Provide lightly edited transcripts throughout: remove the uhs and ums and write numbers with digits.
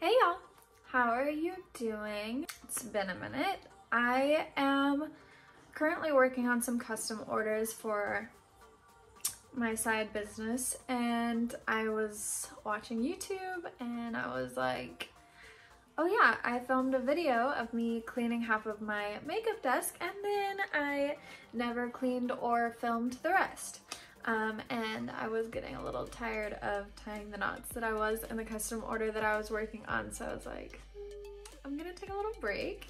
Hey y'all, how are you doing? It's been a minute. I am currently working on some custom orders for my side business, and I was watching YouTube and I was like, oh yeah, I filmed a video of me cleaning half of my makeup desk and then I never cleaned or filmed the rest. And I was getting a little tired of tying the knots that I was in the custom order that I was working on, so I was like, I'm gonna take a little break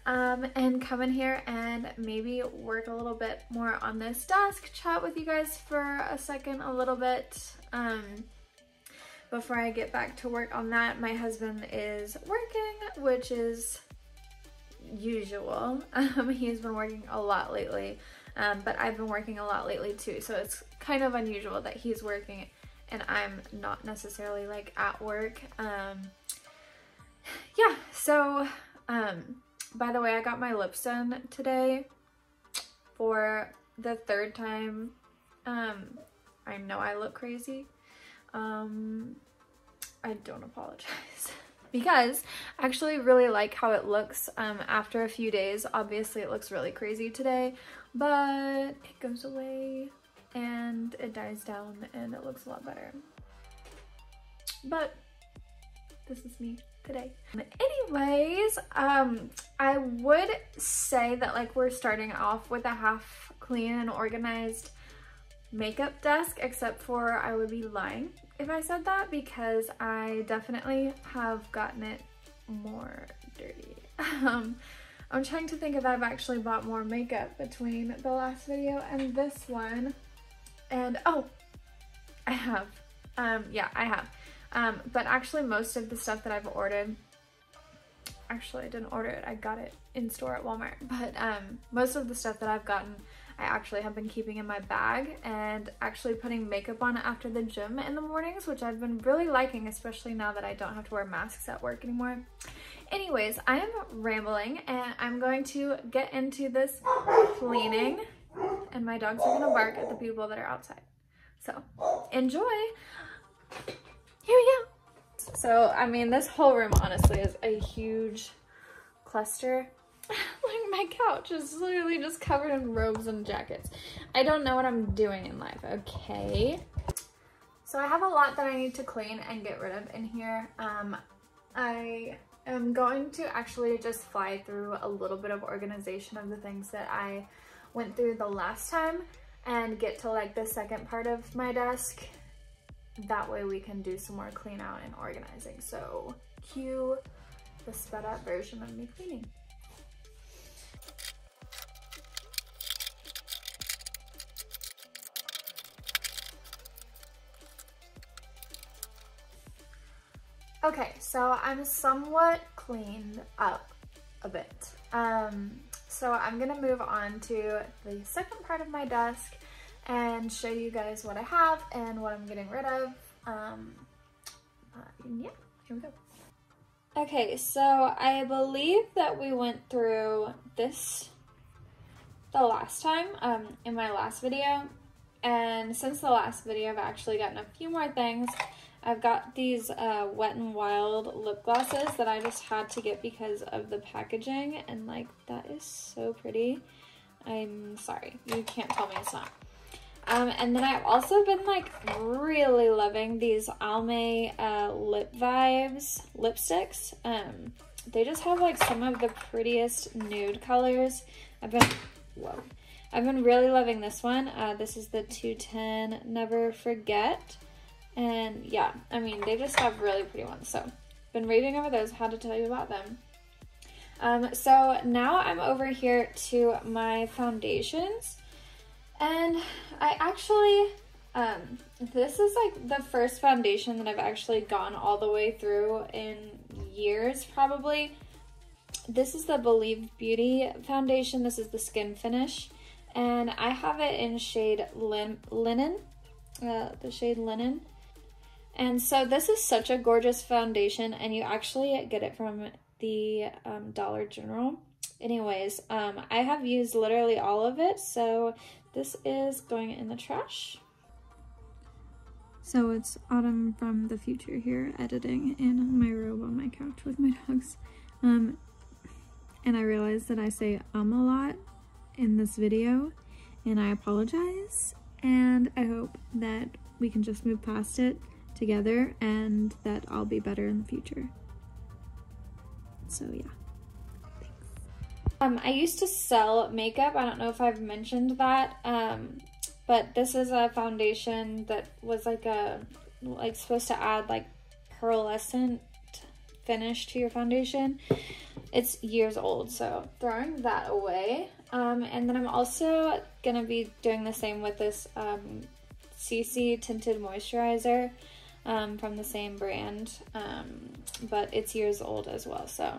and come in here and maybe work a little bit more on this desk, chat with you guys for a second a little bit before I get back to work on that. My husband is working, which is usual. He's been working a lot lately, but I've been working a lot lately too, so it's kind of unusual that he's working and I'm not necessarily like at work. Yeah, so by the way, I got my lips done today for the third time. I know I look crazy. I don't apologize because I actually really like how it looks after a few days. Obviously it looks really crazy today, but it goes away and it dies down and it looks a lot better. But this is me today. Anyways, I would say that like we're starting off with a half clean and organized makeup desk, except for I would be lying if I said that, because I definitely have gotten it more dirty. I'm trying to think if I've actually bought more makeup between the last video and this one, and oh, I have. Yeah, I have. But actually most of the stuff that I've ordered, actually I didn't order it, I got it in store at Walmart, but most of the stuff that I've gotten I actually have been keeping in my bag and actually putting makeup on after the gym in the mornings, which I've been really liking, especially now that I don't have to wear masks at work anymore. Anyways, I am rambling and I'm going to get into this cleaning, and my dogs are gonna bark at the people that are outside. So enjoy. Here we go. So, I mean, this whole room honestly is a huge cluster. Like my couch is literally just covered in robes and jackets. I don't know what I'm doing in life, okay? So I have a lot that I need to clean and get rid of in here. I am going to actually just fly through a little bit of organization of the things that I went through the last time and get to like the second part of my desk. That way we can do some more clean out and organizing. So cue the sped up version of me cleaning. Okay, so I'm somewhat cleaned up a bit. So I'm gonna move on to the second part of my desk and show you guys what I have and what I'm getting rid of. Yeah, here we go. Okay, so I believe that we went through this the last time in my last video, and since the last video I've actually gotten a few more things. I've got these Wet n Wild lip glosses that I just had to get because of the packaging, and like that is so pretty. I'm sorry, you can't tell me it's not. And then I've also been like really loving these Almay Lip Vibes lipsticks. They just have like some of the prettiest nude colors. I've been really loving this one. This is the 210 Never Forget. And yeah, I mean, they just have really pretty ones. So been raving over those, had to tell you about them. So now I'm over here to my foundations. And I actually, this is like the first foundation that I've actually gone all the way through in years, probably. This is the Believe Beauty foundation. This is the Skin Finish. And I have it in shade Linen, the shade Linen. And so this is such a gorgeous foundation, and you actually get it from the Dollar General. Anyways, I have used literally all of it, so this is going in the trash. So it's Autumn from the future here editing in my robe on my couch with my dogs. And I realized that I say a lot in this video, and I apologize, and I hope that we can just move past it together and that I'll be better in the future. So yeah, thanks. I used to sell makeup. I don't know if I've mentioned that, but this is a foundation that was like supposed to add like pearlescent finish to your foundation. It's years old, so throwing that away. And then I'm also gonna be doing the same with this CC tinted moisturizer from the same brand, but it's years old as well, so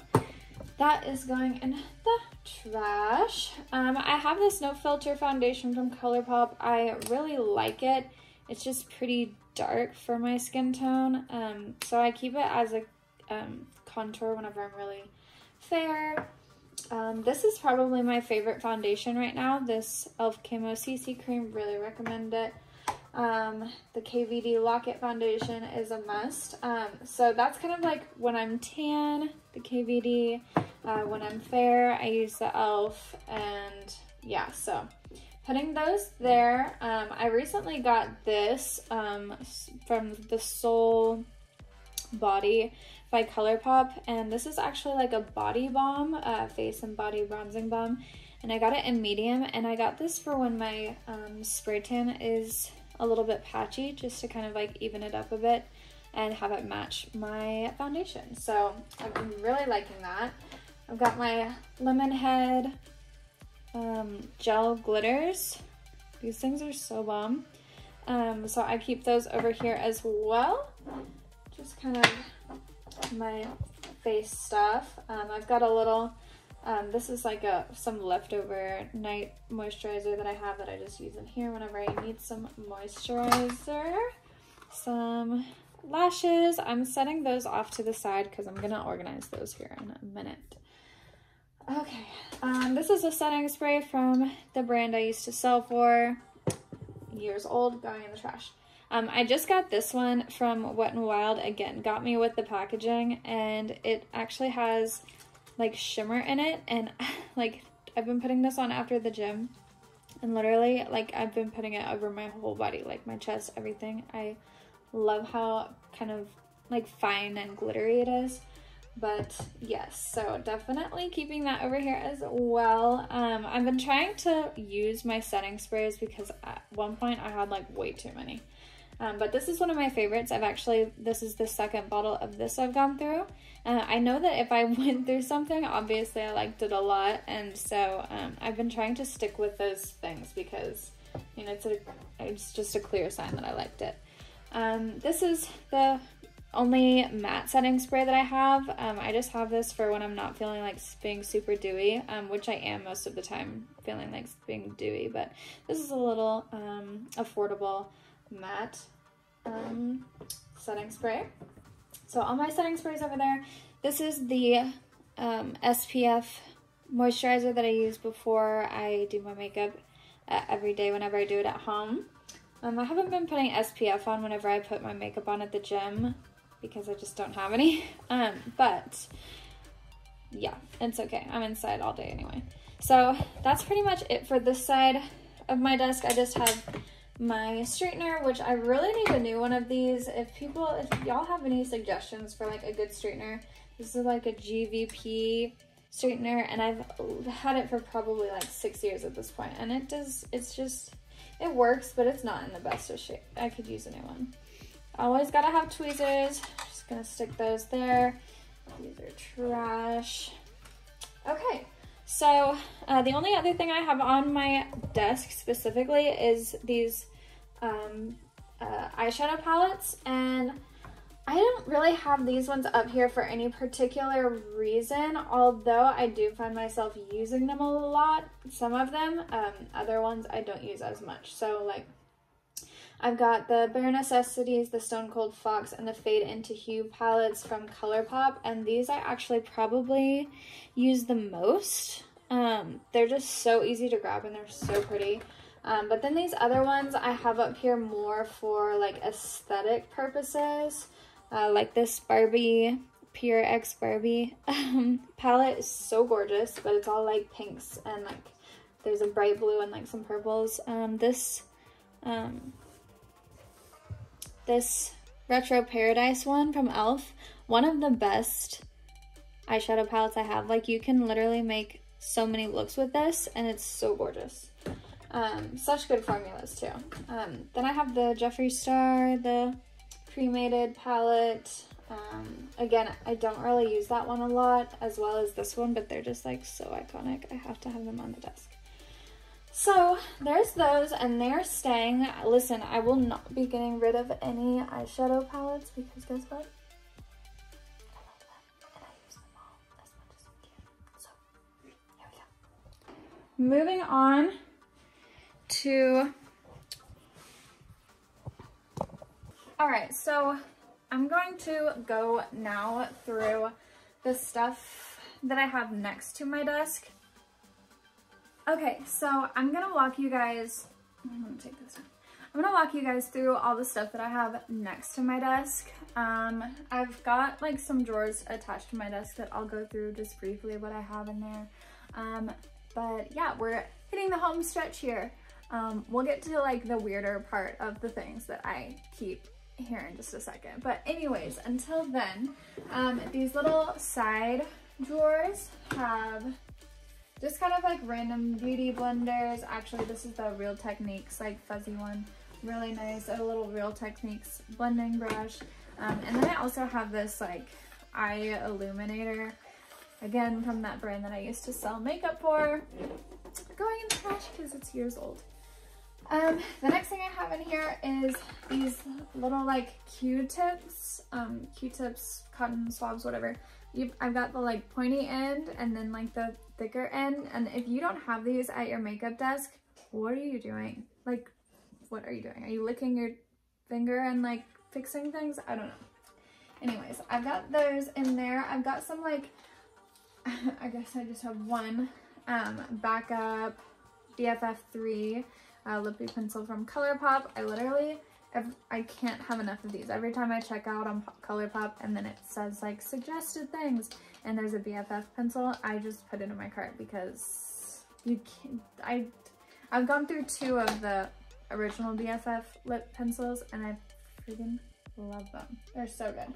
that is going in the trash. I have this no filter foundation from ColourPop. I really like it. It's just pretty dark for my skin tone, so I keep it as a contour whenever I'm really fair. This is probably my favorite foundation right now, this e.l.f. Camo CC Cream. Really recommend it. The KVD Lock-It foundation is a must. So that's kind of like when I'm tan, the KVD. When I'm fair, I use the e.l.f. And yeah, so putting those there. I recently got this from the Soul Body by ColourPop, and this is actually like a body balm, face and body bronzing balm, and I got it in medium, and I got this for when my spray tan is a little bit patchy, just to kind of like even it up a bit and have it match my foundation. So I've been really liking that. I've got my Lemonhead gel glitters. These things are so bomb. So I keep those over here as well. Just kind of my face stuff. I've got a little, this is like some leftover night moisturizer that I have that I just use in here whenever I need some moisturizer. Some lashes. I'm setting those off to the side because I'm gonna organize those here in a minute. Okay, this is a setting spray from the brand I used to sell for. Years old, going in the trash. I just got this one from Wet n Wild. Again, got me with the packaging, and it actually has like shimmer in it, and like I've been putting this on after the gym, and literally like I've been putting it over my whole body, like my chest, everything. I love how kind of like fine and glittery it is. But yes, so definitely keeping that over here as well. I've been trying to use my setting sprays because at one point I had like way too many. But this is one of my favorites. This is the second bottle of this I've gone through. I know that if I went through something, obviously I liked it a lot. And so I've been trying to stick with those things because, you know, it's just a clear sign that I liked it. This is the only matte setting spray that I have. I just have this for when I'm not feeling like being super dewy, which I am most of the time, feeling like being dewy. But this is a little affordable matte setting spray. So all my setting sprays over there. This is the SPF moisturizer that I use before I do my makeup every day whenever I do it at home. I haven't been putting SPF on whenever I put my makeup on at the gym because I just don't have any. But yeah, it's okay. I'm inside all day anyway. So that's pretty much it for this side of my desk. I just have my straightener, which I really need a new one of these. If y'all have any suggestions for like a good straightener, this is like a GVP straightener, and I've had it for probably like 6 years at this point, and it works, but it's not in the best of shape. I could use a new one. Always gotta have tweezers. Just gonna stick those there. These are trash. Okay, so the only other thing I have on my desk specifically is these eyeshadow palettes, and I don't really have these ones up here for any particular reason, although I do find myself using them a lot, some of them. Other ones I don't use as much. So like I've got the Bare Necessities, the Stone Cold Fox, and the Fade Into Hue palettes from ColourPop, and these I actually probably use the most. They're just so easy to grab and they're so pretty. But then these other ones I have up here more for like aesthetic purposes. Like this Barbie, Pure X Barbie palette is so gorgeous, but it's all like pinks and like there's a bright blue and like some purples. This Retro Paradise one from e.l.f., one of the best eyeshadow palettes I have. Like you can literally make so many looks with this and it's so gorgeous. Such good formulas too. Then I have the Jeffree Star, the Cremated palette. Again, I don't really use that one a lot, as well as this one, but they're just like so iconic. I have to have them on the desk. So there's those, and they're staying. Listen, I will not be getting rid of any eyeshadow palettes because guess what? I love them and I use them all as much as I can. So here we go. Moving on to, all right, so I'm going to go now through the stuff that I have next to my desk. Okay, so I'm gonna walk you guys, I'm gonna walk you guys through all the stuff that I have next to my desk. I've got like some drawers attached to my desk that I'll go through just briefly what I have in there. But yeah, we're hitting the home stretch here. We'll get to like the weirder part of the things that I keep here in just a second. But anyways, until then, these little side drawers have just kind of like random beauty blenders. Actually, this is the Real Techniques like fuzzy one. Really nice. A little Real Techniques blending brush. And then I also have this like eye illuminator. Again, from that brand that I used to sell makeup for. Going in the trash because it's years old. The next thing I have in here is these little like Q-tips, cotton swabs, whatever. I've got the like pointy end and then like the thicker end. And if you don't have these at your makeup desk, what are you doing? Like, what are you doing? Are you licking your finger and like fixing things? I don't know. Anyways, I've got those in there. I've got some like, I guess I just have one backup BFF3 lippy pencil from ColourPop. I can't have enough of these. Every time I check out on ColourPop and then it says like suggested things and there's a BFF pencil, I just put it in my cart because you can't, I've gone through 2 of the original BFF lip pencils and I freaking love them. They're so good.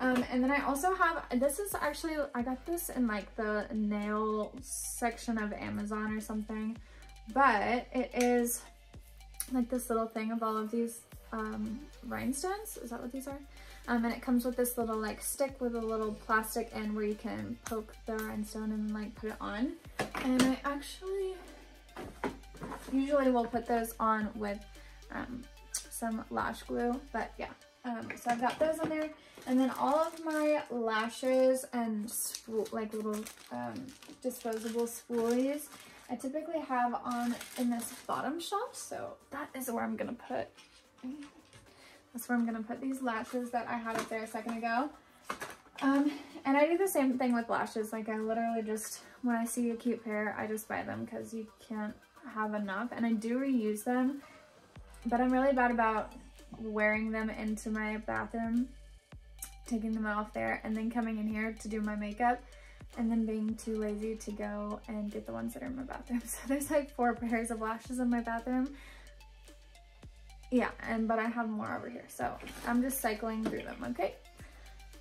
And then I also have, this is actually, I got this in like the nail section of Amazon or something, but it is like this little thing of all of these rhinestones. Is that what these are? And it comes with this little like stick with a little plastic end where you can poke the rhinestone and like put it on. And I actually usually will put those on with some lash glue, but yeah. So I've got those in there, and then all of my lashes and like little disposable spoolies I typically have on in this bottom shelf, so that is where I'm gonna put. That's where I'm gonna put these lashes that I had up there a second ago. And I do the same thing with lashes. Like I literally just, when I see a cute pair, I just buy them because you can't have enough. And I do reuse them, but I'm really bad about wearing them into my bathroom, taking them off there, and then coming in here to do my makeup, and then being too lazy to go and get the ones that are in my bathroom. So there's like 4 pairs of lashes in my bathroom. Yeah, but I have more over here, so I'm just cycling through them, okay?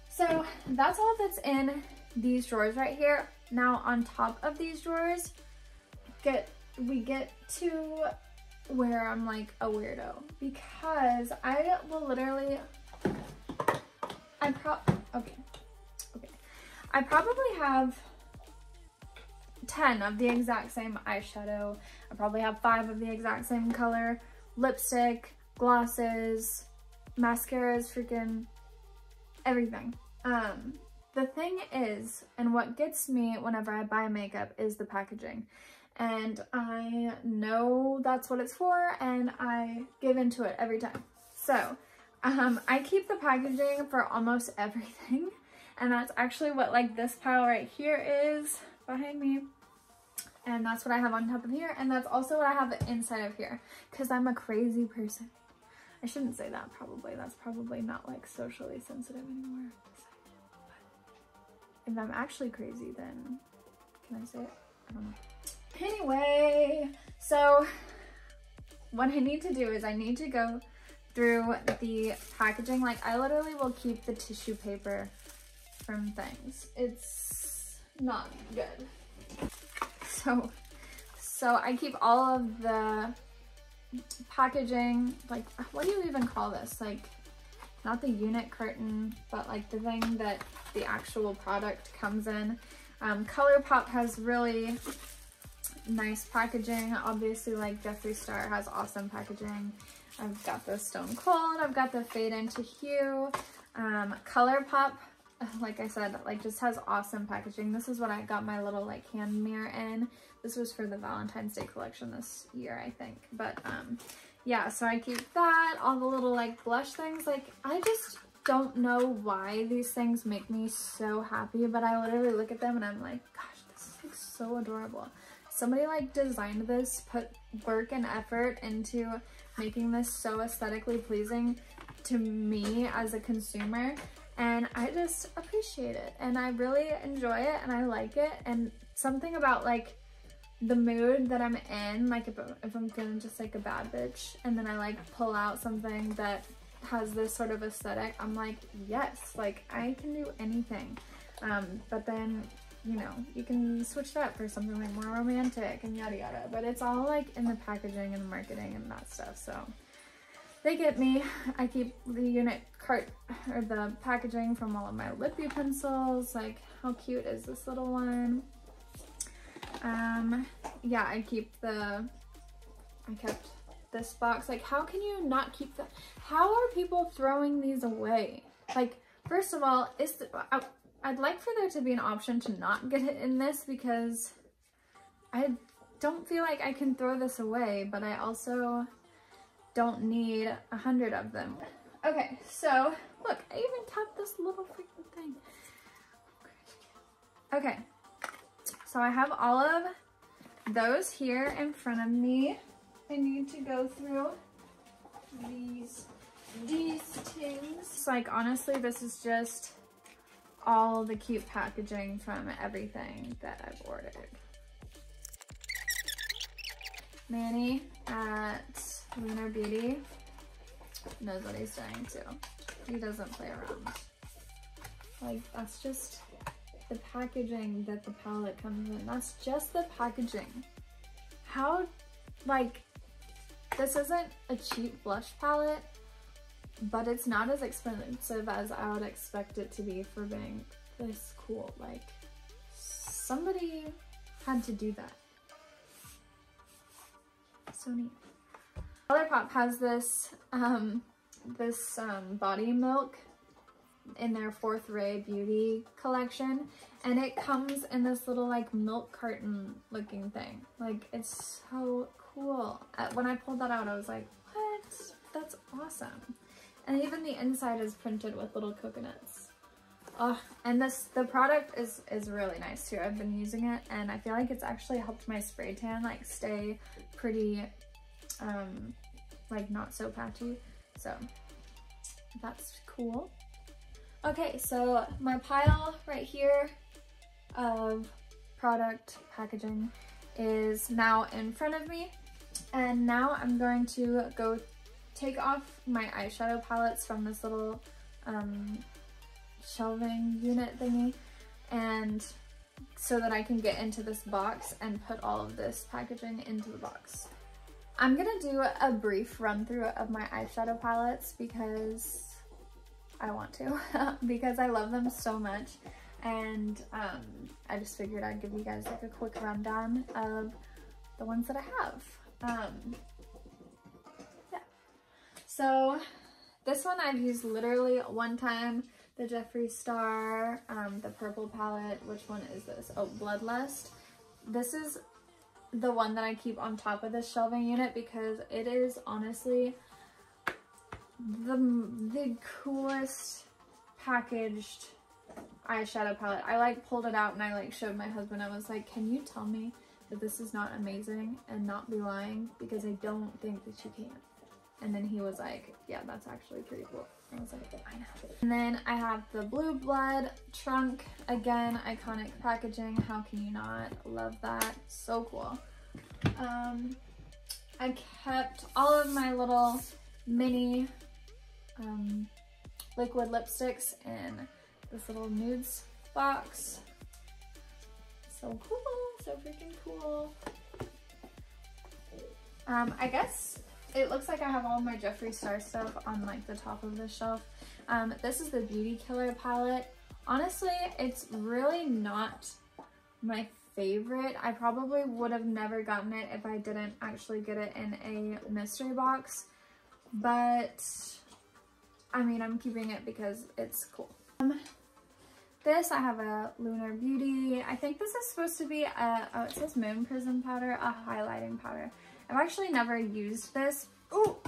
So that's all that's in these drawers right here. Now on top of these drawers, we get to where I'm like a weirdo, because I will literally, I probably have 10 of the exact same eyeshadow. I probably have 5 of the exact same color, lipstick, glosses, mascaras, freaking everything. The thing is, and what gets me whenever I buy makeup is the packaging. And I know that's what it's for, and I give into it every time. So I keep the packaging for almost everything, and that's actually what like this pile right here is behind me. And that's what I have on top of here. And that's also what I have inside of here. Because I'm a crazy person. I shouldn't say that probably. That's probably not like socially sensitive anymore. But if I'm actually crazy, then can I say it? I don't know. Anyway, so what I need to do is I need to go through the packaging. Like I literally will keep the tissue paper from things. It's not good. So I keep all of the packaging, like what do you even call this? Like not the unit carton, but like the thing that the actual product comes in. ColourPop has really nice packaging. Obviously, like Jeffree Star has awesome packaging. I've got the Stone Cold, I've got the Fade into Hue. ColourPop, like I said, like just has awesome packaging. This is what I got my little like hand mirror in. This was for the Valentine's Day collection this year, I think. But yeah, so I keep that, all the little like blush things. Like I just don't know why these things make me so happy, but I literally look at them and I'm like, gosh, this looks so adorable. Somebody like designed this, put work and effort into making this so aesthetically pleasing to me as a consumer, and I just appreciate it and I really enjoy it and I like it. And something about like the mood that I'm in, like if I'm feeling just like a bad bitch and then I like pull out something that has this sort of aesthetic, I'm like, yes, like I can do anything. But then, you know, you can switch it up for something like more romantic and yada yada, but it's all like in the packaging and the marketing and that stuff. So they get me. I keep the unit cart or the packaging from all of my Lippy pencils. Like how cute is this little one? Yeah, I kept this box. Like how can you not keep that? How are people throwing these away? Like first of all, I'd like for there to be an option to not get it in this, because I don't feel like I can throw this away, but I also don't need 100 of them. Okay, so look, I even tapped this little freaking thing. Okay, so I have all of those here in front of me. I need to go through these things. Like honestly, this is just all the cute packaging from everything that I've ordered. Manny at Lunar Beauty knows what he's doing too. He doesn't play around. Like that's just the packaging that the palette comes in. That's just the packaging. How, like, this isn't a cheap blush palette, but it's not as expensive as I would expect it to be for being this cool. Like, somebody had to do that. So neat. ColourPop has this body milk in their 4th Ray Beauty collection, and it comes in this little like milk carton looking thing. Like it's so cool. When I pulled that out, I was like, what? That's awesome. And even the inside is printed with little coconuts. Oh, and the product is really nice too. I've been using it and I feel like it's actually helped my spray tan like stay pretty like not so patchy. So that's cool. Okay, so my pile right here of product packaging is now in front of me, and now I'm going to go take off my eyeshadow palettes from this little shelving unit thingy, and so that I can get into this box and put all of this packaging into the box. I'm gonna do a brief run through of my eyeshadow palettes because I want to, because I love them so much, and I just figured I'd give you guys like a quick rundown of the ones that I have. Yeah, so this one I've used literally one time, the Jeffree Star, the purple palette. Which one is this? Oh, Bloodlust. This is the one that I keep on top of this shelving unit because it is honestly the coolest packaged eyeshadow palette. I like pulled it out and I like showed my husband. I was like, can you tell me if this is not amazing and not be lying, because I don't think that you can. And then he was like, yeah, that's actually pretty cool. I was like, I know. And then I have the Blue Blood trunk. Again, iconic packaging. How can you not love that? So cool. I kept all of my little mini liquid lipsticks in this little nudes box. So cool, so freaking cool. I guess it looks like I have all my Jeffree Star stuff on like the top of the shelf. This is the Beauty Killer palette. Honestly, it's really not my favorite. I probably would have never gotten it if I didn't actually get it in a mystery box. But I mean, I'm keeping it because it's cool. This, I have a Lunar Beauty. I think this is supposed to be a, oh, it says Moon Prism powder, a highlighting powder. I've actually never used this. Oh,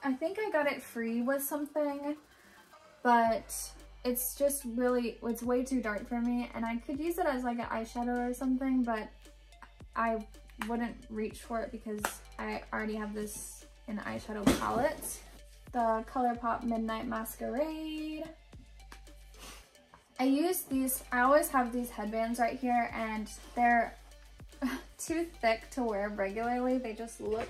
I think I got it free with something, but it's just really, it's way too dark for me, and I could use it as like an eyeshadow or something, but I wouldn't reach for it because I already have this in eyeshadow palette. The ColourPop Midnight Masquerade. I use these, I always have these headbands right here, and they're too thick to wear regularly. They just look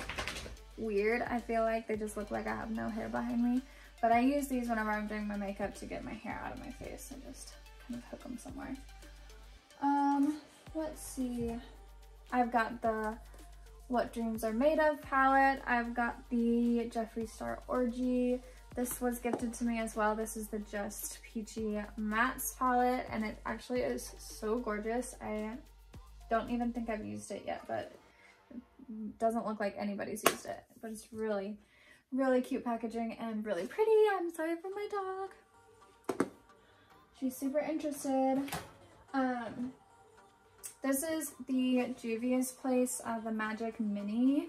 weird. I feel like they just look like I have no hair behind me. But I use these whenever I'm doing my makeup to get my hair out of my face and just kind of hook them somewhere. Let's see. I've got the What Dreams Are Made Of palette. I've got the Jeffree Star Orgy. This was gifted to me as well. This is the Just Peachy Mattes palette, and it actually is so gorgeous. I don't even think I've used it yet, but it doesn't look like anybody's used it. But it's really, really cute packaging and really pretty. I'm sorry for my dog. She's super interested. This is the Juvia's Place, the Magic Mini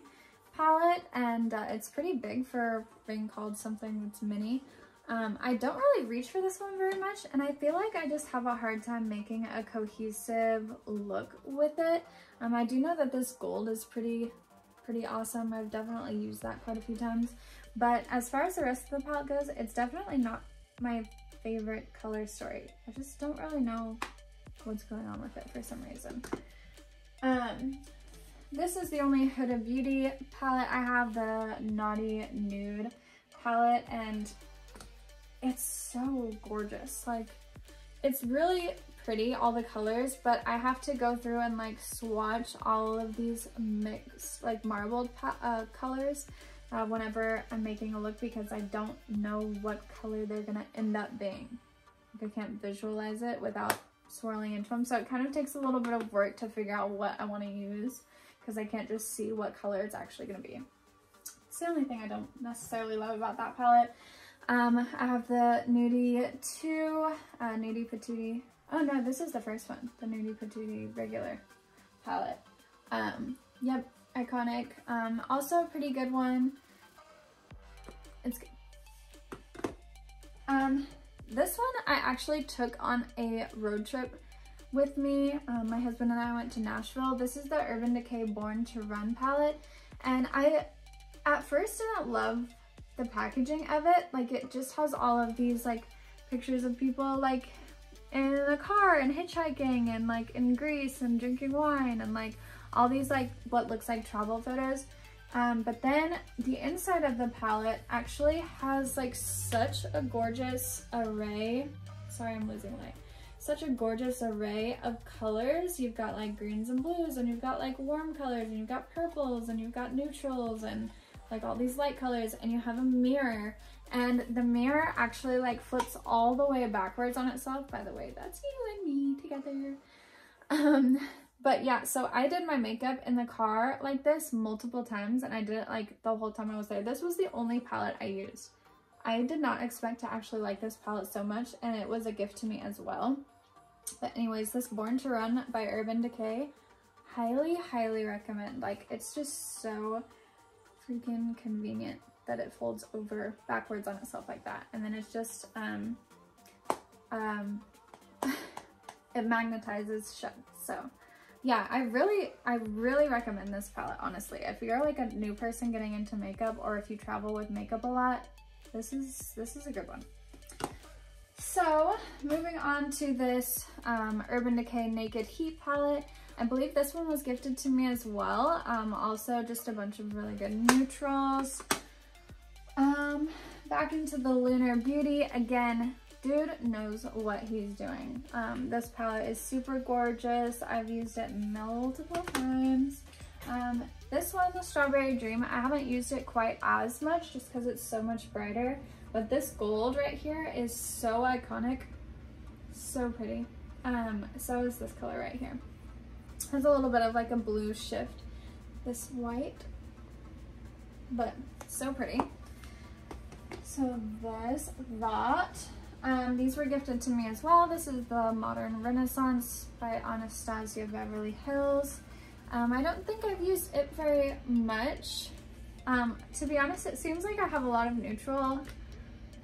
palette, and it's pretty big for being called something that's mini. I don't really reach for this one very much, and I feel like I just have a hard time making a cohesive look with it. I do know that this gold is pretty awesome. I've definitely used that quite a few times, but as far as the rest of the palette goes, it's definitely not my favorite color story. I just don't really know what's going on with it for some reason. This is the only Huda Beauty palette. I have the Naughty Nude palette, and it's so gorgeous. Like, it's really pretty, all the colors, but I have to go through and like swatch all of these mixed, like marbled colors whenever I'm making a look, because I don't know what color they're gonna end up being. Like, I can't visualize it without swirling into them, so it kind of takes a little bit of work to figure out what I want to use, because I can't just see what color it's actually going to be. It's the only thing I don't necessarily love about that palette. I have the Nudie 2, Nudie Patootie. Oh no, this is the first one, the Nudie Patootie regular palette. Yep, iconic. Also a pretty good one. It's good. This one I actually took on a road trip with me. My husband and I went to Nashville. This is the Urban Decay Born to Run palette, and I at first didn't love the packaging of it. Like, it just has all of these like pictures of people like in a car and hitchhiking and like in Greece and drinking wine and like all these like what looks like travel photos. But then the inside of the palette actually has like such a gorgeous array. Sorry, I'm losing light. Such a gorgeous array of colors. You've got like greens and blues, and you've got like warm colors, and you've got purples, and you've got neutrals, and like all these light colors, and you have a mirror, and the mirror actually like flips all the way backwards on itself. By the way, that's you and me together. But yeah, so I did my makeup in the car like this multiple times, and I did it like the whole time I was there. This was the only palette I used. I did not expect to actually like this palette so much, and it was a gift to me as well. But anyways, this Born to Run by Urban Decay, highly, highly recommend. Like, it's just so freaking convenient that it folds over backwards on itself like that. And then it's just, it magnetizes shut. So yeah, I really recommend this palette, honestly. If you're like a new person getting into makeup, or if you travel with makeup a lot, this is a good one. So moving on to this Urban Decay Naked Heat palette. I believe this one was gifted to me as well. Also just a bunch of really good neutrals. Back into the Lunar Beauty. Again, dude knows what he's doing. This palette is super gorgeous. I've used it multiple times. This one, the Strawberry Dream, I haven't used it quite as much just because it's so much brighter. But this gold right here is so iconic. So pretty. So is this color right here. Has a little bit of like a blue shift. This white, but so pretty. So there's that. These were gifted to me as well. This is the Modern Renaissance by Anastasia Beverly Hills. I don't think I've used it very much. To be honest, it seems like I have a lot of neutral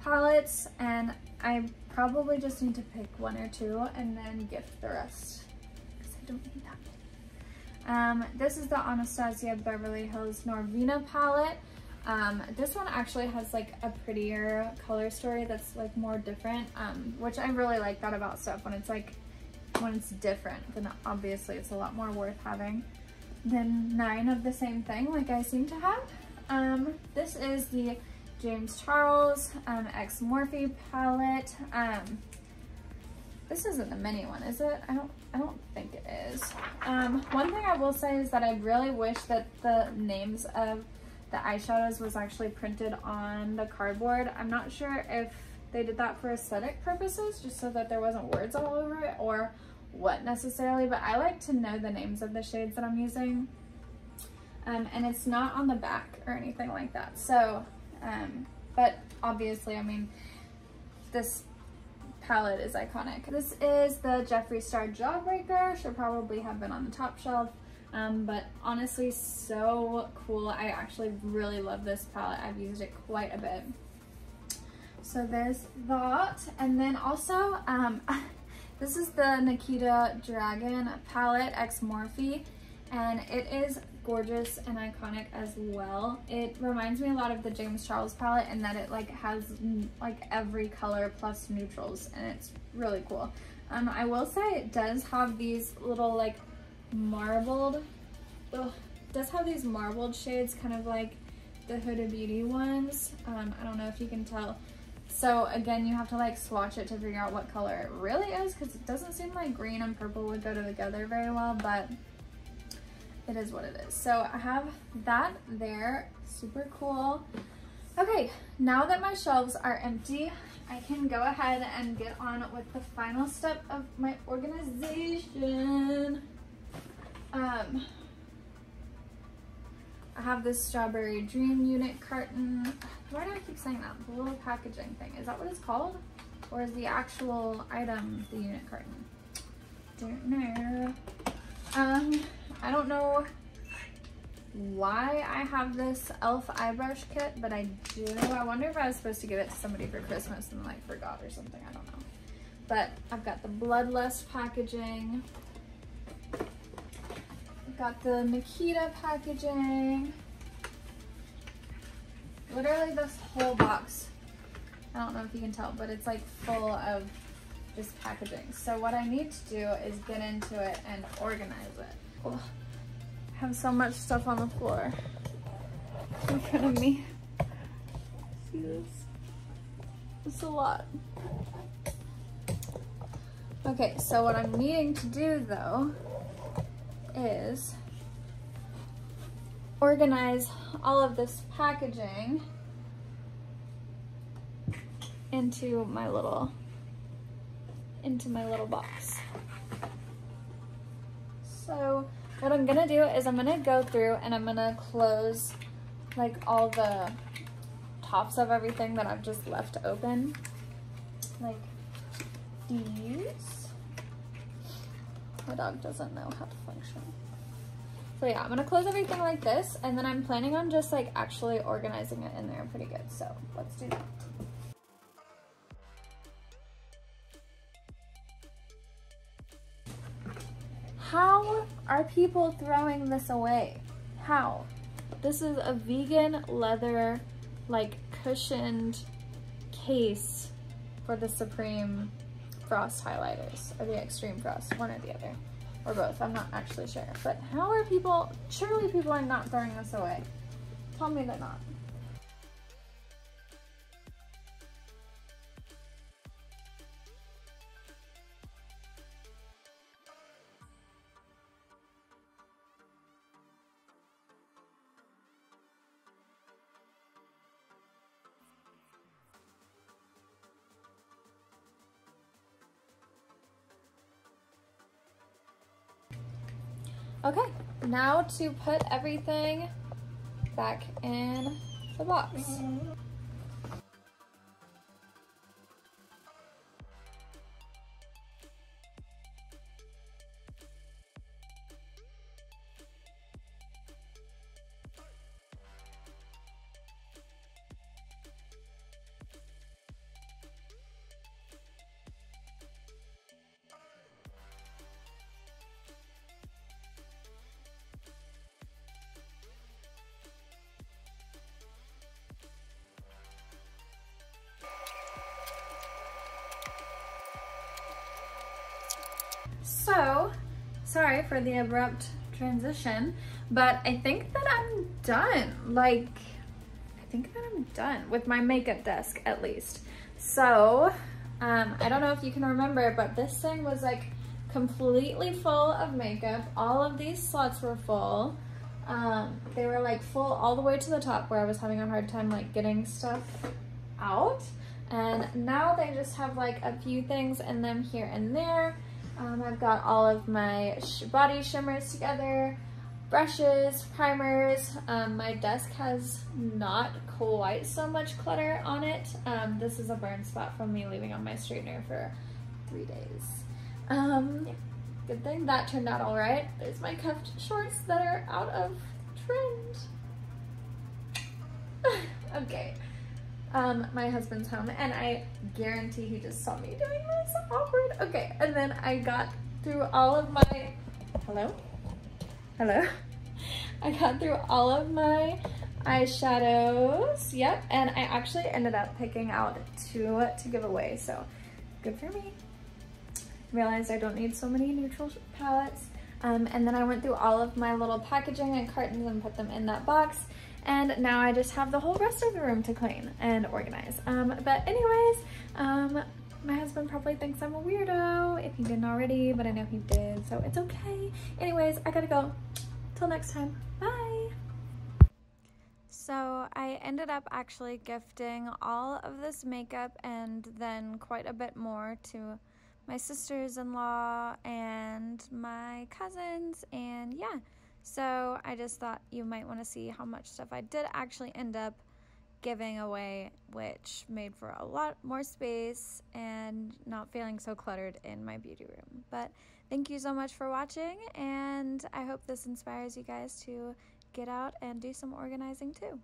palettes, and I probably just need to pick one or two and then gift the rest, because I don't need that. This is the Anastasia Beverly Hills Norvina palette. This one actually has like a prettier color story that's like more different, which I really like that about stuff. When it's different, then obviously it's a lot more worth having than 9 of the same thing like I seem to have. This is the James Charles X Morphe palette. This isn't the mini one, is it? I don't think it is. One thing I will say is that I really wish that the names of the eyeshadows was actually printed on the cardboard. I'm not sure if they did that for aesthetic purposes, just so that there wasn't words all over it, or what necessarily, but I like to know the names of the shades that I'm using. And it's not on the back or anything like that. So, but obviously, I mean, this palette is iconic. This is the Jeffree Star Jawbreaker. Should probably have been on the top shelf. But honestly, so cool. I actually really love this palette. I've used it quite a bit. So there's that. And then also, this is the Nikita Dragun palette X Morphe, and it is gorgeous and iconic as well. It reminds me a lot of the James Charles palette in that it like has like every color plus neutrals, and it's really cool. I will say it does have these little like marbled, does have these marbled shades, kind of like the Huda Beauty ones. I don't know if you can tell. So again, you have to like swatch it to figure out what color it really is, because it doesn't seem like green and purple would go together very well, but it is what it is. So I have that there, super cool. Okay, now that my shelves are empty, I can go ahead and get on with the final step of my organization. I have this Strawberry Dream unit carton. Why do I keep saying that? The little packaging thing. Is that what it's called? Or is the actual item the unit carton? Don't know. I don't know why I have this e.l.f. eye brush kit, but I do. I wonder if I was supposed to give it to somebody for Christmas and like forgot or something. I don't know. But I've got the Bloodlust packaging. Got the Nikita packaging. Literally this whole box, I don't know if you can tell, but it's like full of just packaging. So what I need to do is get into it and organize it. Ugh. I have so much stuff on the floor in front of me. See this? It's a lot. Okay, so what I'm needing to do though is organize all of this packaging into my little box. So what I'm gonna do is I'm gonna go through and I'm gonna close like all the tops of everything that I've just left open, like these. My dog doesn't know how to function. So yeah, I'm gonna close everything like this, and then I'm planning on just like actually organizing it in there pretty good. So let's do that. How are are people throwing this away? How? This is a vegan leather, like cushioned case for the Supreme Frost highlighters, or the Extreme Frost, one or the other, or both, I'm not actually sure. But how are people, surely people are not throwing this away. Tell me they're not. Okay, now to put everything back in the box. So, sorry for the abrupt transition, but I think that I'm done. Like, I think that I'm done with my makeup desk, at least. So, I don't know if you can remember, but this thing was like completely full of makeup. All of these slots were full. They were like full all the way to the top where I was having a hard time like getting stuff out. And now they just have like a few things in them here and there. I've got all of my body shimmers together, brushes, primers. My desk has not quite so much clutter on it. This is a burn spot from me leaving on my straightener for 3 days. Yeah, good thing that turned out all right. There's my cuffed shorts that are out of trend. Okay. My husband's home and I guarantee he just saw me doing this. Awkward. Okay, and then I got through all of my, hello? I got through all of my eyeshadows, yep, and I actually ended up picking out 2 to give away, so good for me. Realized I don't need so many neutral palettes. And then I went through all of my little packaging and cartons and put them in that box. And now I just have the whole rest of the room to clean and organize. But anyways, my husband probably thinks I'm a weirdo, if he didn't already, but I know he did, so it's okay. Anyways, I gotta go. Till next time, bye. So I ended up actually gifting all of this makeup and then quite a bit more to my sisters-in-law and my cousins, and yeah. So I just thought you might want to see how much stuff I did actually end up giving away, which made for a lot more space and not feeling so cluttered in my beauty room. But thank you so much for watching, and I hope this inspires you guys to get out and do some organizing too.